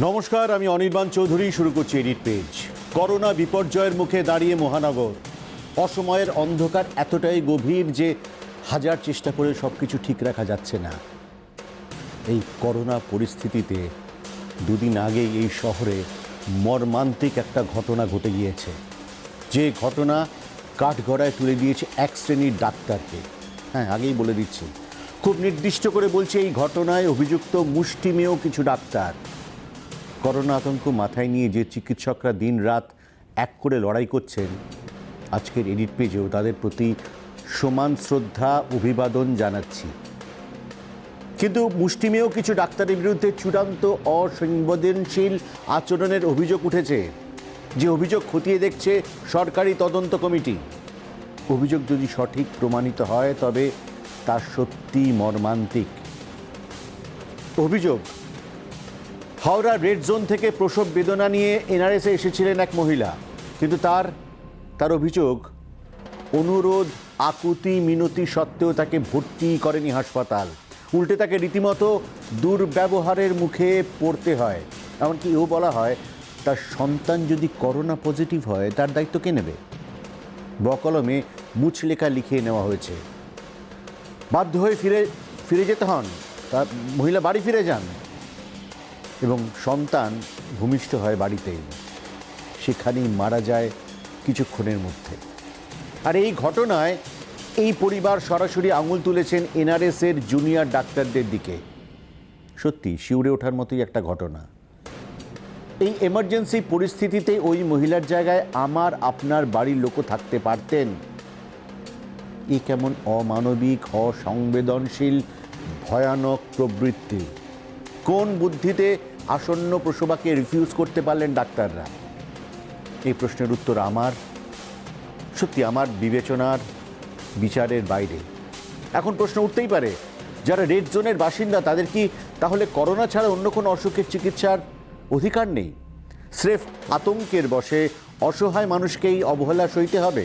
নমস্কার, আমি অনির্বাণ চৌধুরী। শুরু করছি এডিট পেজ। করোনা বিপর্যয়ের মুখে দাঁড়িয়ে মহানগর। অসময়ের অন্ধকার এতটাই গভীর যে হাজার চেষ্টা করে সব কিছু ঠিক রাখা যাচ্ছে না। এই করোনা পরিস্থিতিতে দুদিন আগেই এই শহরে মর্মান্তিক একটা ঘটনা ঘটে গিয়েছে, যে ঘটনা কাঠগড়ায় তুলে দিয়েছে এক শ্রেণীর ডাক্তারকে। হ্যাঁ, আগেই বলে দিচ্ছি, খুব নির্দিষ্ট করে বলছে, এই ঘটনায় অভিযুক্ত মুষ্টিমেয় কিছু ডাক্তার। করোনা আতঙ্ক মাথায় নিয়ে যে চিকিৎসকরা দিন রাত এক করে লড়াই করছেন, আজকের এডিট পেজেও তাদের প্রতি সমান শ্রদ্ধা অভিবাদন জানাচ্ছি। কিন্তু মুষ্টিমেয় কিছু ডাক্তারের বিরুদ্ধে চূড়ান্ত অসংবেদনশীল আচরণের অভিযোগ উঠেছে, যে অভিযোগ খতিয়ে দেখছে সরকারি তদন্ত কমিটি। অভিযোগ যদি সঠিক প্রমাণিত হয় তবে তা সত্যি মর্মান্তিক। অভিযোগ, হাওড়া রেড জোন থেকে প্রসব বেদনা নিয়ে এনআরএসে এসেছিলেন এক মহিলা, কিন্তু তার অভিযোগ, অনুরোধ আকুতি মিনতি সত্ত্বেও তাকে ভর্তি করেনি হাসপাতাল, উল্টে তাকে রীতিমতো দুর্ব্যবহারের মুখে পড়তে হয়। এমনকি এও বলা হয়, তার সন্তান যদি করোনা পজিটিভ হয় তার দায়িত্ব কে নেবে? বকলমে মুচলেখা লিখিয়ে নেওয়া হয়েছে। বাধ্য হয়ে ফিরে যেতে হন, তার মহিলা বাড়ি ফিরে যান এবং সন্তান ভূমিষ্ঠ হয় বাড়িতেই, সেখানেই মারা যায় কিছুক্ষণের মধ্যে। আর এই ঘটনায় এই পরিবার সরাসরি আঙুল তুলেছেন এনআরএসের জুনিয়র ডাক্তারদের দিকে। সত্যি শিউরে ওঠার মতোই একটা ঘটনা। এই এমার্জেন্সি পরিস্থিতিতে ওই মহিলার জায়গায় আমার আপনার বাড়ির লোকও থাকতে পারতেন। এই কেমন অমানবিক, অসংবেদনশীল, ভয়ানক প্রবৃত্তি! কোন বুদ্ধিতে আসন্ন প্রসবাকে রিফিউজ করতে পারলেন ডাক্তাররা? এই প্রশ্নের উত্তর আমার বিবেচনার বিচারের বাইরে। এখন প্রশ্ন উঠতেই পারে, যারা রেড জোনের বাসিন্দা তাদের কি তাহলে করোনা ছাড়া অন্য কোনো অসুখের চিকিৎসার অধিকার নেই? স্রেফ আতঙ্কের বশে অসহায় মানুষকেই অবহেলা সইতে হবে?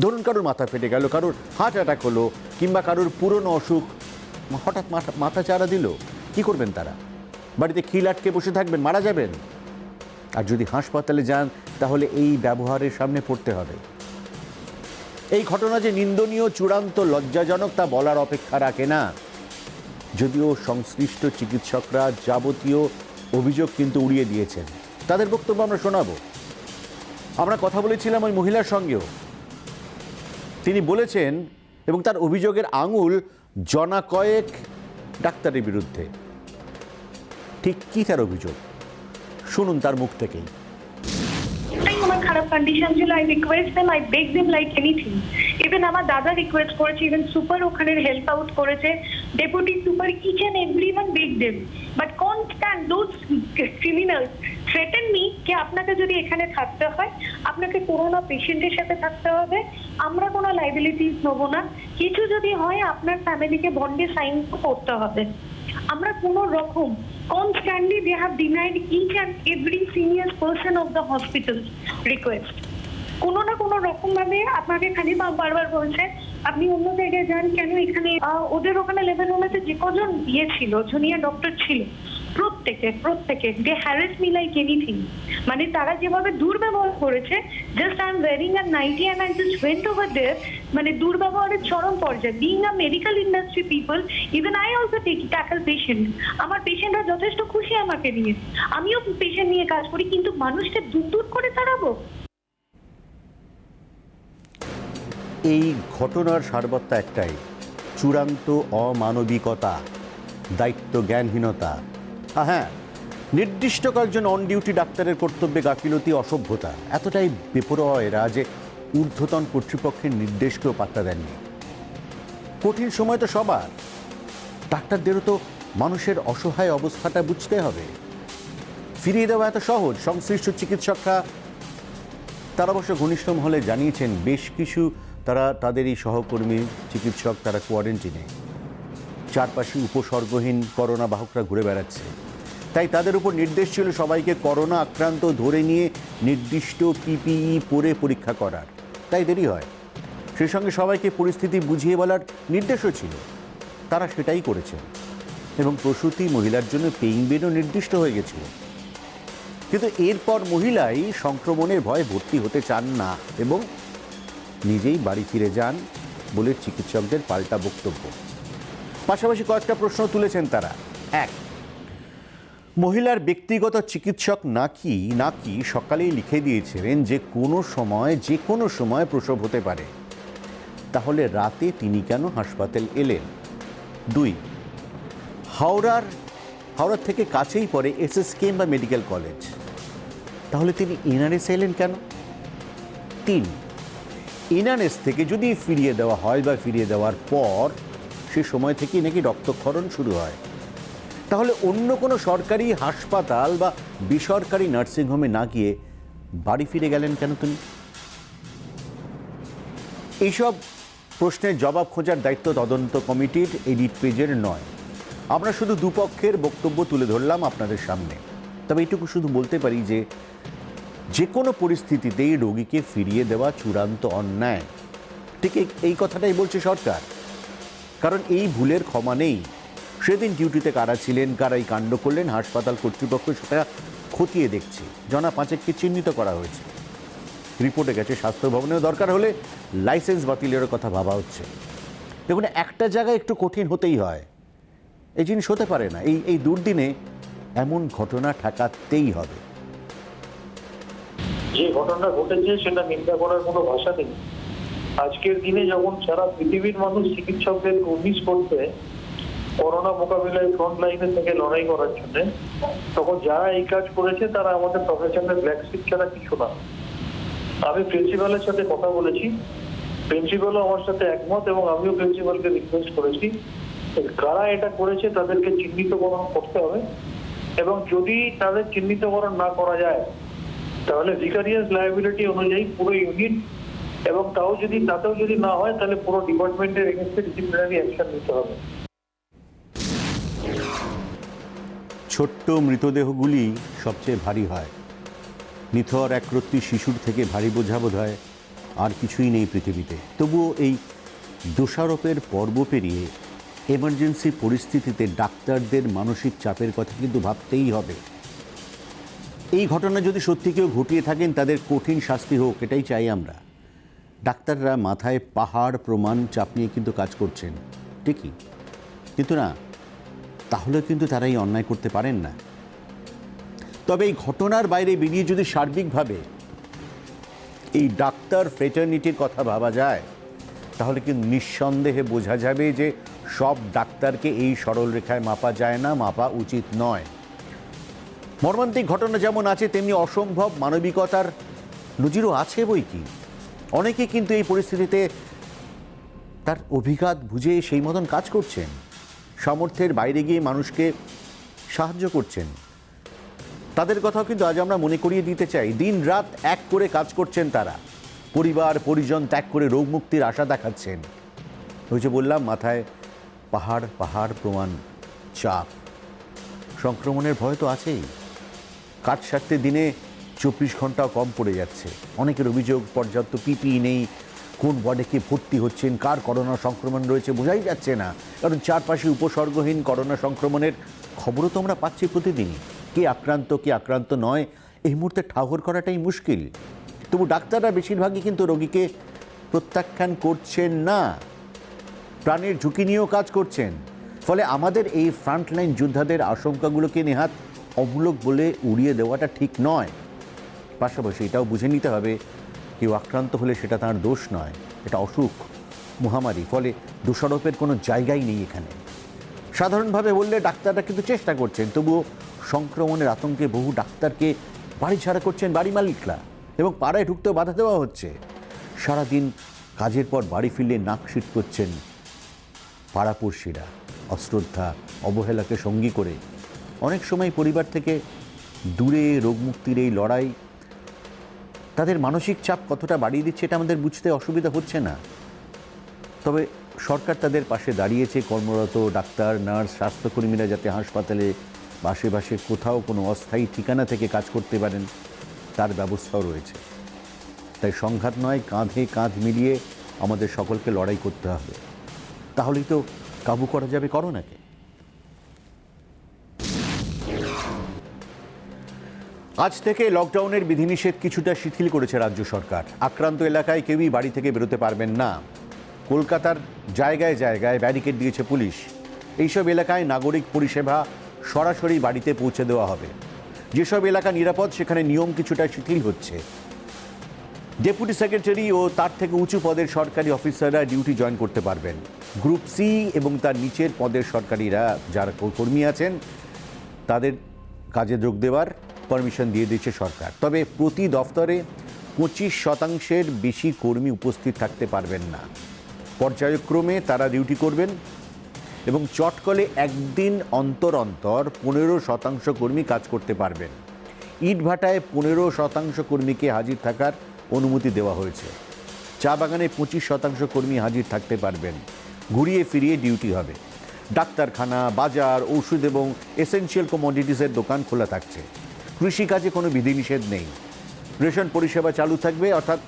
ধরুন কারোর মাথা ফেটে গেল, কারোর হার্ট অ্যাটাক হলো, কিংবা কারোর পুরনো অসুখ হঠাৎ মাথা চারা দিল, কি করবেন তারা? বাড়িতে খিল আটকে বসে থাকবেন, মারা যাবেন? আর যদি হাসপাতালে যান তাহলে এই ব্যবহারের সামনে পড়তে হবে। এই ঘটনা যে নিন্দনীয়, চূড়ান্ত লজ্জাজনক তা বলার অপেক্ষা রাখে না। যদিও সংশ্লিষ্ট চিকিৎসকরা যাবতীয় অভিযোগ কিন্তু উড়িয়ে দিয়েছেন। তাদের বক্তব্য আমরা শোনাবো। আমরা কথা বলেছিলাম ওই মহিলার সঙ্গেও। তিনি বলেছেন, এবং তার অভিযোগের আঙুল জনা কয়েক ডাক্তারের বিরুদ্ধে। ঠিক কি তার অভিযোগ, শুনুন তার মুখ থেকেই। আমার খারাপ কন্ডিশন ছিল, I request them, I beg them like anything. Even আমার দাদা রিকোয়েস্ট করেছে, ইভেন সুপার ওখানে হেল্প আউট করেছে, deputy super, each and everyone beg them, but constant those criminals threaten me যে আপনাকে যদি এখানে থাকতে হয়, আপনাকে করোনা পেশেন্টের সাথে থাকতে হবে, আমরা কোনো লাইবিলিটিস নেব না, কিছু যদি হয় আপনার ফ্যামিলিকে বন্ডে সাইন করতে হবে। আমরা কোনো রকম constantly they have denied each and every senior person of the hospital's request. কোনো না কোনো রকম ভাবে আপনাকে খালি বারবার বলছে আপনি অন্য জায়গায় যান, কেন এখানে? ওদের ওখানে লেভেল ওনাতে যে কজন ছিল, জুনিয়র ডক্টর ছিল, প্রত্যেকে they harass me like anything. মানে তারা যেভাবে দুর্ব্যবহার করেছে, just I am wearing a nightie and I just went over there, মানে দুর্ব্যবহারের চরম পর্যায়ে। Being a medical industry people, even I also tackle patient. আমার পেশেন্টরা যথেষ্ট খুশি আমাকে নিয়ে, আমিও পেশেন্ট নিয়ে কাজ করি, কিন্তু মানুষকে দূর করে তাড়াবো? এই ঘটনার সারবত্তা একটাই, চূড়ান্ত অমানবিকতা, দায়িত্ব জ্ঞানহীনতা। হ্যাঁ, নির্দিষ্ট কয়েকজন অন ডিউটি ডাক্তারের কর্তব্যে গাফিলতি, অসভ্যতা। এতটাই বেপরোয়া এরা যে ঊর্ধ্বতন কর্তৃপক্ষের নির্দেশকেও পাত্তা দেননি। কঠিন সময় তো সবার, ডাক্তারদেরও তো মানুষের অসহায় অবস্থাটা বুঝতে হবে। ফিরিয়ে দেওয়া এত সহজ? সংশ্লিষ্ট চিকিৎসকরা, তারা অবশ্য ঘনিষ্ঠ মহলে জানিয়েছেন বেশ কিছু তাদের এই সহকর্মী চিকিৎসক তারা কোয়ারেন্টিনে, চারপাশে উপসর্গহীন করোনা বাহকরা ঘুরে বেড়াচ্ছে। তাই তাদের উপর নির্দেশ ছিল সবাইকে করোনা আক্রান্ত ধরে নিয়ে নির্দিষ্ট পিপিই পরে পরীক্ষা করার। তাই দেরি হয়। সেই সঙ্গে সবাইকে পরিস্থিতি বুঝিয়ে বলার নির্দেশও ছিল। তারা সেটাই করেছেন এবং প্রসূতি মহিলার জন্য পেইং বেডও নির্দিষ্ট হয়ে গেছিল। কিন্তু এরপর মহিলাই সংক্রমণের ভয়ে ভর্তি হতে চান না এবং নিজেই বাড়ি ফিরে যান বলে চিকিৎসকদের পাল্টা বক্তব্য। পাশাপাশি কয়েকটা প্রশ্ন তুলেছেন তারা। এক, মহিলার ব্যক্তিগত চিকিৎসক নাকি সকালেই লিখে দিয়েছিলেন যে যে কোনো সময় প্রসব হতে পারে, তাহলে রাতে তিনি কেন হাসপাতাল এলেন? দুই, হাওড়ার থেকে কাছেই পড়ে এসএসকেএম বা মেডিকেল কলেজ, তাহলে তিনি এনআরএস এলেন কেন? তিন, এনআরএস থেকে যদি ফিরিয়ে দেওয়া হয় বা ফিরিয়ে দেওয়ার পর সে সময় থেকেই নাকি রক্তক্ষরণ শুরু হয়, তাহলে অন্য কোনো সরকারি হাসপাতাল বা বেসরকারি নার্সিংহোমে না গিয়ে বাড়ি ফিরে গেলেন কেন তিনি? এইসব প্রশ্নের জবাব খোঁজার দায়িত্ব তদন্ত কমিটির, এডিট পেজের নয়। আমরা শুধু দুপক্ষের বক্তব্য তুলে ধরলাম আপনাদের সামনে। তবে এইটুকু শুধু বলতে পারি যে কোনো পরিস্থিতিতেই রোগীকে ফিরিয়ে দেওয়া চূড়ান্ত অন্যায়। ঠিক এই কথাটাই বলছে সরকার, কারণ এই ভুলের ক্ষমা নেই। সেদিন ডিউটিতে কারা ছিলেন, কারা এই কাণ্ড করলেন, হাসপাতাল কর্তৃপক্ষ সেটা খতিয়ে দেখছে। জনা পাঁচেককে চিহ্নিত করা হয়েছে, রিপোর্টে গেছে স্বাস্থ্য ভবনেও, দরকার হলে লাইসেন্স বাতিলের কথা ভাবা হচ্ছে। দেখুন, একটা জায়গায় একটু কঠিন হতেই হয়, এই জিনিস হতে পারে না। এই দুর্দিনে এমন ঘটনা ঠেকাতেই হবে। যে ঘটনা ঘটেছে সেটা নিন্দা করার কোনো ভাষা নেই। আজকের দিনে যখন সারা পৃথিবীর মানুষ চিকিৎসকদের মিস করতে করোনা মোকাবিলায় ফ্রন্ট লাইনে থেকে লড়াই করার জন্য, তখন যারা এই কাজ করেছে তারা আমাদের প্রফেশনের ব্ল্যাক শিপ ছাড়া কিছু না। আমি প্রিন্সিপালের সাথে কথা বলেছি, প্রিন্সিপালও আমার সাথে একমত এবং আমিও প্রিন্সিপালকে রিকোয়েস্ট করেছি কারা এটা করেছে তাদেরকে চিহ্নিতকরণ করতে হবে, এবং যদি তাদের চিহ্নিতকরণ না করা যায় তাহলে ভিকারিয়াস লায়াবিলিটি অনুযায়ী পুরো ইউনিট, এবং তাতেও যদি না হয় তাহলে পুরো ডিপার্টমেন্টের এগেইনস্টে ডিসিপ্লিনারি অ্যাকশন নিতে হবে। ছোট্ট মৃতদেহগুলি সবচেয়ে ভারী হয়। নিথর একরত্তি শিশুর থেকে ভারী বোঝা বোধ হয় আর কিছুই নেই পৃথিবীতে। তবুও এই দোষারোপের পর্ব পেরিয়ে এমার্জেন্সি পরিস্থিতিতে ডাক্তারদের মানসিক চাপের কথা কিন্তু ভাবতেই হবে। এই ঘটনা যদি সত্যি কেউ ঘটিয়ে থাকেন তাদের কঠিন শাস্তি হোক, এটাই চাই আমরা। ডাক্তাররা মাথায় পাহাড় প্রমাণ চাপ নিয়ে কিন্তু কাজ করছেন ঠিকই, কিন্তু না, তাহলে কিন্তু তারা এই অন্যায় করতে পারেন না। তবে এই ঘটনার বাইরে বেরিয়ে যদি সার্বিকভাবে এই ডাক্তার ফ্রেটার্নিটির কথা ভাবা যায়, তাহলে কিন্তু নিঃসন্দেহে বোঝা যাবে যে সব ডাক্তারকে এই সরলরেখায় মাপা যায় না, মাপা উচিত নয়। মর্মান্তিক ঘটনা যেমন আছে, তেমনি অসম্ভব মানবিকতার নজিরও আছে বই কি। অনেকে কিন্তু এই পরিস্থিতিতে তার অভিঘাত বুঝে সেই মতন কাজ করছেন, সামর্থ্যের বাইরে গিয়ে মানুষকে সাহায্য করছেন। তাদের কথাও কিন্তু আজ আমরা মনে করিয়ে দিতে চাই। দিন রাত এক করে কাজ করছেন তারা, পরিবার পরিজন ত্যাগ করে রোগ মুক্তির আশা দেখাচ্ছেন। ওই যে বললাম, মাথায় পাহাড় পাহাড় প্রমাণ চাপ, সংক্রমণের ভয় তো আছেই। কাজ সারতে দিনে 24 ঘন্টাও কম পড়ে যাচ্ছে। অনেকের অভিযোগ পর্যাপ্ত পিপিই নেই, কোন ওয়ার্ডে কে ভর্তি হচ্ছেন, কার করোনা সংক্রমণ রয়েছে বোঝাই যাচ্ছে না, কারণ চারপাশে উপসর্গহীন করোনা সংক্রমণের খবরও তো আমরা পাচ্ছি প্রতিদিনই। কে আক্রান্ত নয় এই মুহূর্তে ঠাহর করাটাই মুশকিল। তবু ডাক্তাররা বেশিরভাগই কিন্তু রোগীকে প্রত্যাখ্যান করছেন না, প্রাণের ঝুঁকি নিয়েও কাজ করছেন। ফলে আমাদের এই ফ্রন্টলাইন যোদ্ধাদের আশঙ্কাগুলোকে নেহাত অমূলক বলে উড়িয়ে দেওয়াটা ঠিক নয়। পাশাপাশি এটাও বুঝে নিতে হবে, কেউ আক্রান্ত হলে সেটা তার দোষ নয়, এটা অসুখ, মহামারী। ফলে দোষারোপের কোনো জায়গাই নেই এখানে। সাধারণভাবে বললে ডাক্তাররা কিন্তু চেষ্টা করছেন, তবুও সংক্রমণের আতঙ্কে বহু ডাক্তারকে বাড়ি ছাড়া করছেন বাড়ি মালিকরা, এবং পাড়ায় ঢুকতেও বাধা দেওয়া হচ্ছে। সারাদিন কাজের পর বাড়ি ফিরলে নাক সিট করছেন পাড়াপড়শিরা, অশ্রদ্ধা অবহেলাকে সঙ্গী করে। অনেক সময় পরিবার থেকে দূরে রোগমুক্তির এই লড়াই তাদের মানসিক চাপ কতটা বাড়িয়ে দিচ্ছে এটা আমাদের বুঝতে অসুবিধা হচ্ছে না। তবে সরকার তাদের পাশে দাঁড়িয়েছে। কর্মরত ডাক্তার, নার্স, স্বাস্থ্যকর্মীরা যাতে হাসপাতালে বা আশেপাশে কোথাও কোনো অস্থায়ী ঠিকানা থেকে কাজ করতে পারেন তার ব্যবস্থাও রয়েছে। তাই সংঘাত নয়, কাঁধে কাঁধ মিলিয়ে আমাদের সকলকে লড়াই করতে হবে, তাহলেই তো কাবু করা যাবে করোনাকে। আজ থেকে লকডাউনের বিধিনিষেধ কিছুটা শিথিল করেছে রাজ্য সরকার। আক্রান্ত এলাকায় কেউই বাড়ি থেকে বেরোতে পারবেন না। কলকাতার জায়গায় জায়গায় ব্যারিকেড দিয়েছে পুলিশ। এইসব এলাকায় নাগরিক পরিষেবা সরাসরি বাড়িতে পৌঁছে দেওয়া হবে। যেসব এলাকা নিরাপদ সেখানে নিয়ম কিছুটা শিথিল হচ্ছে। ডেপুটি সেক্রেটারি ও তার থেকে উঁচু পদের সরকারি অফিসাররা ডিউটি জয়েন করতে পারবেন। গ্রুপ সি এবং তার নিচের পদের সরকারিরা যারা কর্মী আছেন তাদের কাজে যোগ দেওয়ার পারমিশন দিয়ে দিয়েছে সরকার। তবে প্রতি দফতরে 25% বেশি কর্মী উপস্থিত থাকতে পারবেন না। পর্যায়ক্রমে তারা ডিউটি করবেন এবং চটকলে একদিন অন্তর অন্তর 15% কর্মী কাজ করতে পারবেন। ইটভাটায় 15% কর্মীকে হাজির থাকার অনুমতি দেওয়া হয়েছে। চা বাগানে 25% কর্মী হাজির থাকতে পারবেন। ঘুরিয়ে ফিরিয়ে ডিউটি হবে। ডাক্তারখানা, বাজার, ওষুধ এবং এসেনশিয়াল কমোডিটিসের দোকান খোলা থাকছে। কৃষিকাজে কোনো বিধিনিষেধ নেই। রেশন পরিষেবা চালু থাকবে, অর্থাৎ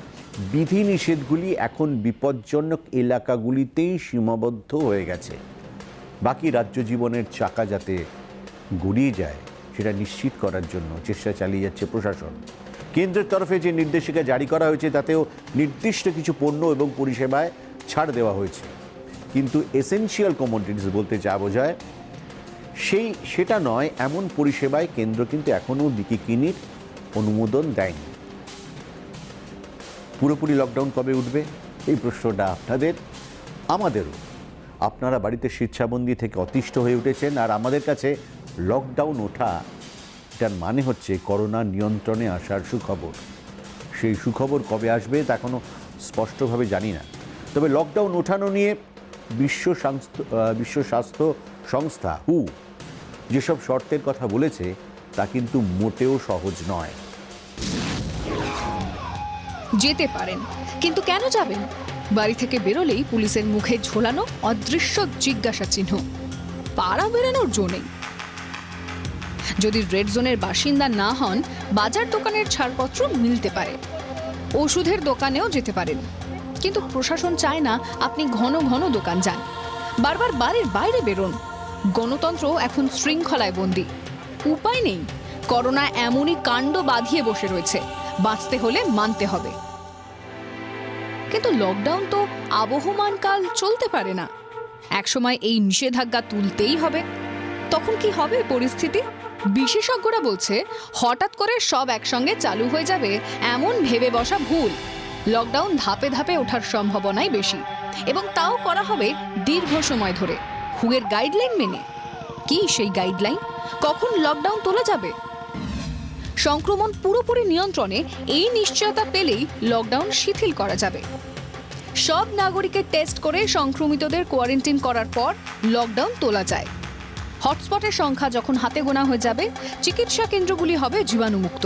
বিধিনিষেধগুলি এখন বিপজ্জনক এলাকাগুলিতেই সীমাবদ্ধ হয়ে গেছে। বাকি রাজ্য জীবনের চাকা যাতে গড়িয়ে যায় সেটা নিশ্চিত করার জন্য চেষ্টা চালিয়ে যাচ্ছে প্রশাসন। কেন্দ্রের তরফে যে নির্দেশিকা জারি করা হয়েছে তাতেও নির্দিষ্ট কিছু পণ্য এবং পরিষেবায় ছাড় দেওয়া হয়েছে। কিন্তু এসেনশিয়াল কমোডিটিস বলতে যা বোঝায় সেটা নয় এমন পরিষেবায় কেন্দ্র কিন্তু এখনও বিকিনির অনুমোদন দেয়নি। পুরোপুরি লকডাউন কবে উঠবে এই প্রশ্নটা আপনাদের আমাদেরও। আপনারা বাড়িতে স্বেচ্ছাবন্দি থেকে অতিষ্ঠ হয়ে উঠেছেন, আর আমাদের কাছে লকডাউন ওঠা এটার মানে হচ্ছে করোনা নিয়ন্ত্রণে আসার সুখবর। সেই সুখবর কবে আসবে তা এখনও স্পষ্টভাবে জানি না। তবে লকডাউন ওঠানো নিয়ে বিশ্ব স্বাস্থ্য সংস্থা WHO যেসব শর্তের কথা বলেছে তা কিন্তু মোটেও সহজ নয়। যেতে পারেন, কিন্তু কেন যাবেন? বাড়ি থেকে বেরোলেই পুলিশের মুখে ঝোলানো অদৃশ্য জিজ্ঞাসা চিহ্ন। পাড়া বেরানোর জো নেই। যদি রেড জোনের বাসিন্দা না হন, বাজার দোকানের ছাড়পত্র মিলতে পারে। ওষুধের দোকানেও যেতে পারেন, কিন্তু প্রশাসন চায় না আপনি ঘন ঘন দোকান যান, বারবার বাড়ির বাইরে বেরোন। গণতন্ত্র এখন শৃঙ্খলায় বন্দী। উপায় নেই, করোনা এমনই কাণ্ড বাঁধিয়ে বসে রয়েছে, বাঁচতে হলে মানতে হবে। কিন্তু লকডাউন তো আবহমান কাল চলতে পারে না। একসময় এই নিষেধাজ্ঞা তুলতেই হবে। তখন কি হবে পরিস্থিতি? বিশেষজ্ঞরা বলছে হঠাৎ করে সব একসঙ্গে চালু হয়ে যাবে এমন ভেবে বসা ভুল। লকডাউন ধাপে ধাপে ওঠার সম্ভাবনাই বেশি, এবং তাও করা হবে দীর্ঘ সময় ধরে WHO এর গাইডলাইন মেনে। কি সেই গাইডলাইন? কখন লকডাউন তোলা যাবে? সংক্রমণ পুরোপুরি নিয়ন্ত্রণে এই নিশ্চয়তা পেলেই লকডাউন শিথিল করা যাবে। সব নাগরিকের টেস্ট করে সংক্রমিতদের কোয়ারেন্টাইন করার পর লকডাউন তোলা যায়। হটস্পটের সংখ্যা যখন হাতে গোনা হয়ে যাবে, চিকিৎসা কেন্দ্রগুলি হবে জীবাণুমুক্ত।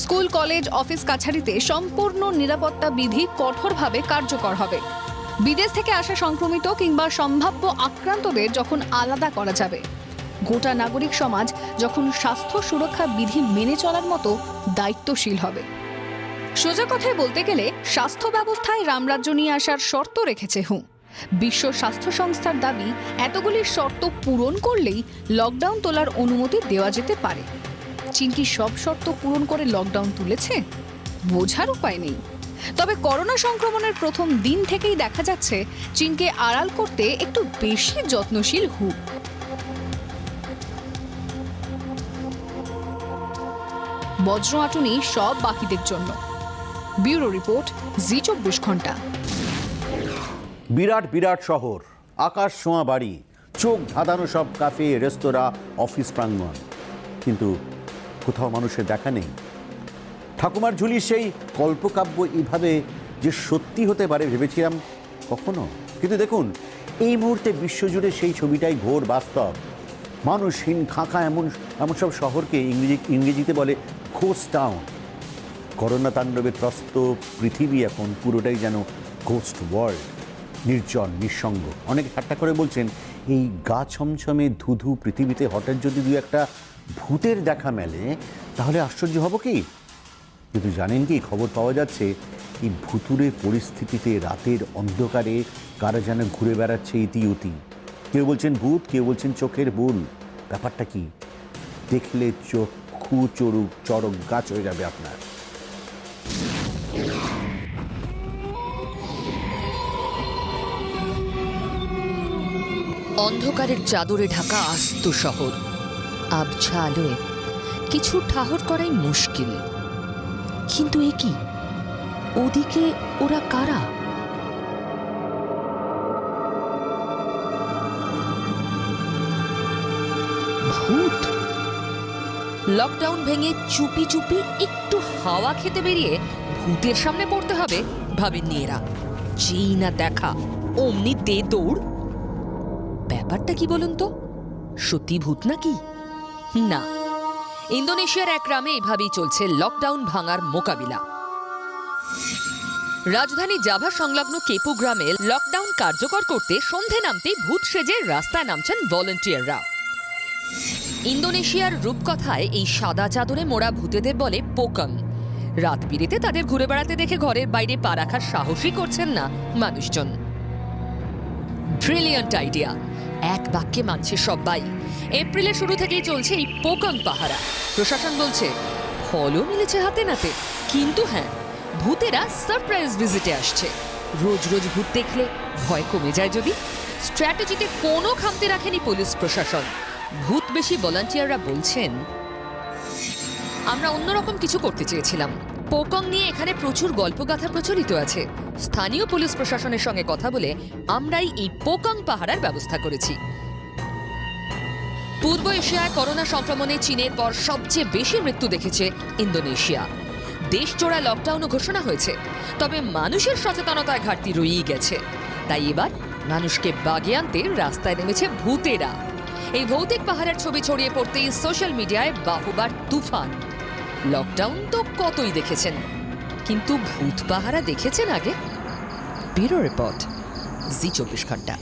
স্কুল, কলেজ, অফিস কাছারিতে সম্পূর্ণ নিরাপত্তা বিধি কঠোরভাবে কার্যকর হবে। বিদেশ থেকে আসা সংক্রমিত কিংবা সম্ভাব্য আক্রান্তদের যখন আলাদা করা যাবে, গোটা নাগরিক সমাজ যখন স্বাস্থ্য সুরক্ষা বিধি মেনে চলার মতো দায়িত্বশীল হবে। সোজা কথায় বলতে গেলে স্বাস্থ্য ব্যবস্থায় রামরাজ্য নিয়ে আসার শর্ত রেখেছে WHO। বিশ্ব স্বাস্থ্য সংস্থার দাবি, এতগুলি শর্ত পূরণ করলেই লকডাউন তোলার অনুমতি দেওয়া যেতে পারে। চীন কি সব শর্ত পূরণ করে লকডাউন তুলেছে? বোঝার উপায় নেই। তবে করোনা সংক্রমণের প্রথম দিন থেকেই দেখা যাচ্ছে চীনকে আড়াল করতে একটু বেশি যত্নশীল WHO। বজ্র আটুনি সব বাকিদের জন্য। ব্যুরো রিপোর্ট, জি24 ঘন্টা। বিরাট বিরাট শহর, আকাশ ছোঁয়া বাড়ি, চোখ ধাঁধানো সব কাফে, রেস্তোরাঁ, অফিস প্রাঙ্গণ, কিন্তু কোথাও মানুষের দেখা নেই। ঠাকুমার ঝুলি সেই কল্পকাব্য এইভাবে যে সত্যি হতে পারে ভেবেছিলাম কখনো, কিন্তু দেখুন এই মুহূর্তে বিশ্বজুড়ে সেই ছবিটাই ঘোর বাস্তব। মানুষহীন খাঁখা এমন সব শহরকে ইংরেজিতে বলে ঘোস্ট টাউন। করোনা তাণ্ডবে ত্রস্ত পৃথিবী এখন পুরোটাই যেন ঘোস্ট ওয়ার্ল্ড, নির্জন, নিঃসঙ্গ। অনেকে ঠাট্টা করে বলছেন এই গা ছমছমে ধুধু পৃথিবীতে হঠাৎ যদি দু একটা ভূতের দেখা মেলে তাহলে আশ্চর্য হব কি? কিন্তু জানেন কি, খবর পাওয়া যাচ্ছে এই ভুতুরে পরিস্থিতিতে রাতের অন্ধকারে কারা যেন ঘুরে বেড়াচ্ছে ইতিউতি। কেউ বলছেন ভূত, কেউ বলছেন চোখের ভুল। ব্যাপারটা কি? দেখলে চক্ষু ভ্রু চড়ক গাছ হয়ে যাবে আপনার। অন্ধকারের চাদরে ঢাকা আস্ত শহর, আবছা আলোয় কিছু ঠাহর করাই মুশকিল। কিন্তু এ কি, ওদিকে ওরা কারা? ভূত? লকডাউন ভেঙে চুপি চুপি একটু হাওয়া খেতে বেরিয়ে ভূতের সামনে পড়তে হবে ভাবেননি এরা। যেই না দেখা অমনি দে দৌড়। ব্যাপারটা কি বলুন তো, সত্যি ভূত নাকি? না, ইন্দোনেশিয়ার এক গ্রামে এভাবেই চলছে লকডাউন ভাঙার মোকাবিলা। রাজধানী জাভা সংলগ্ন কেপু গ্রামে লকডাউন কার্যকর করতে সন্ধে নামতেই ভূত সেজে রাস্তায় নামছেন ভলান্টিয়াররা। ইন্দোনেশিয়ার রূপকথায় এই সাদা চাদরে মোড়া ভূতেদের বলে পোকাং। রাত বিরেতে তাদের ঘুরে বেড়াতে দেখে ঘরের বাইরে পা রাখার সাহসই করছেন না মানুষজন। ব্রিলিয়ান্ট আইডিয়া, এক বাক্যে মানছে সবাই। এপ্রিলের শুরু থেকেই চলছে এই পোকাং পাহারা। প্রশাসন বলছে ফলও মিলেছে হাতে নাতে। কিন্তু হ্যাঁ, ভূতেরা সারপ্রাইজ ভিজিটে আসছে। রোজ রোজ ভূত দেখলে ভয় কমে যায় যদি। স্ট্র্যাটেজিতে কোনো খামতি রাখেনি পুলিশ প্রশাসন। ভূত বেশি ভলান্টিয়াররা বলছেন, আমরা অন্যরকম কিছু করতে চেয়েছিলাম। পোকং নিয়ে এখানে প্রচুর গল্পগাথা প্রচলিত আছে। স্থানীয় পুলিশ প্রশাসনের সঙ্গে কথা বলে আমরাই এই পোকং পাহারার ব্যবস্থা করেছি। পূর্ব এশিয়ায় করোনা সংক্রমণে চীনের পর সবচেয়ে বেশি মৃত্যু দেখেছে ইন্দোনেশিয়া। দেশজোড়া লকডাউনও ঘোষণা হয়েছে, তবে মানুষের সচেতনতায় ঘাটতি রয়েই গেছে। তাই এবার মানুষকে বাগে আনতে রাস্তায় নেমেছে ভূতেরা। এই ভৌতিক পাহাড়ের ছবি ছড়িয়ে পড়তেই সোশ্যাল মিডিয়ায় বাহুবার তুফান। লকডাউন তো কতই দেখেছেন, কিন্তু ভূত পাহারা দেখেছেন আগে? ব্যুরো রিপোর্ট, জি 24 ঘন্টা।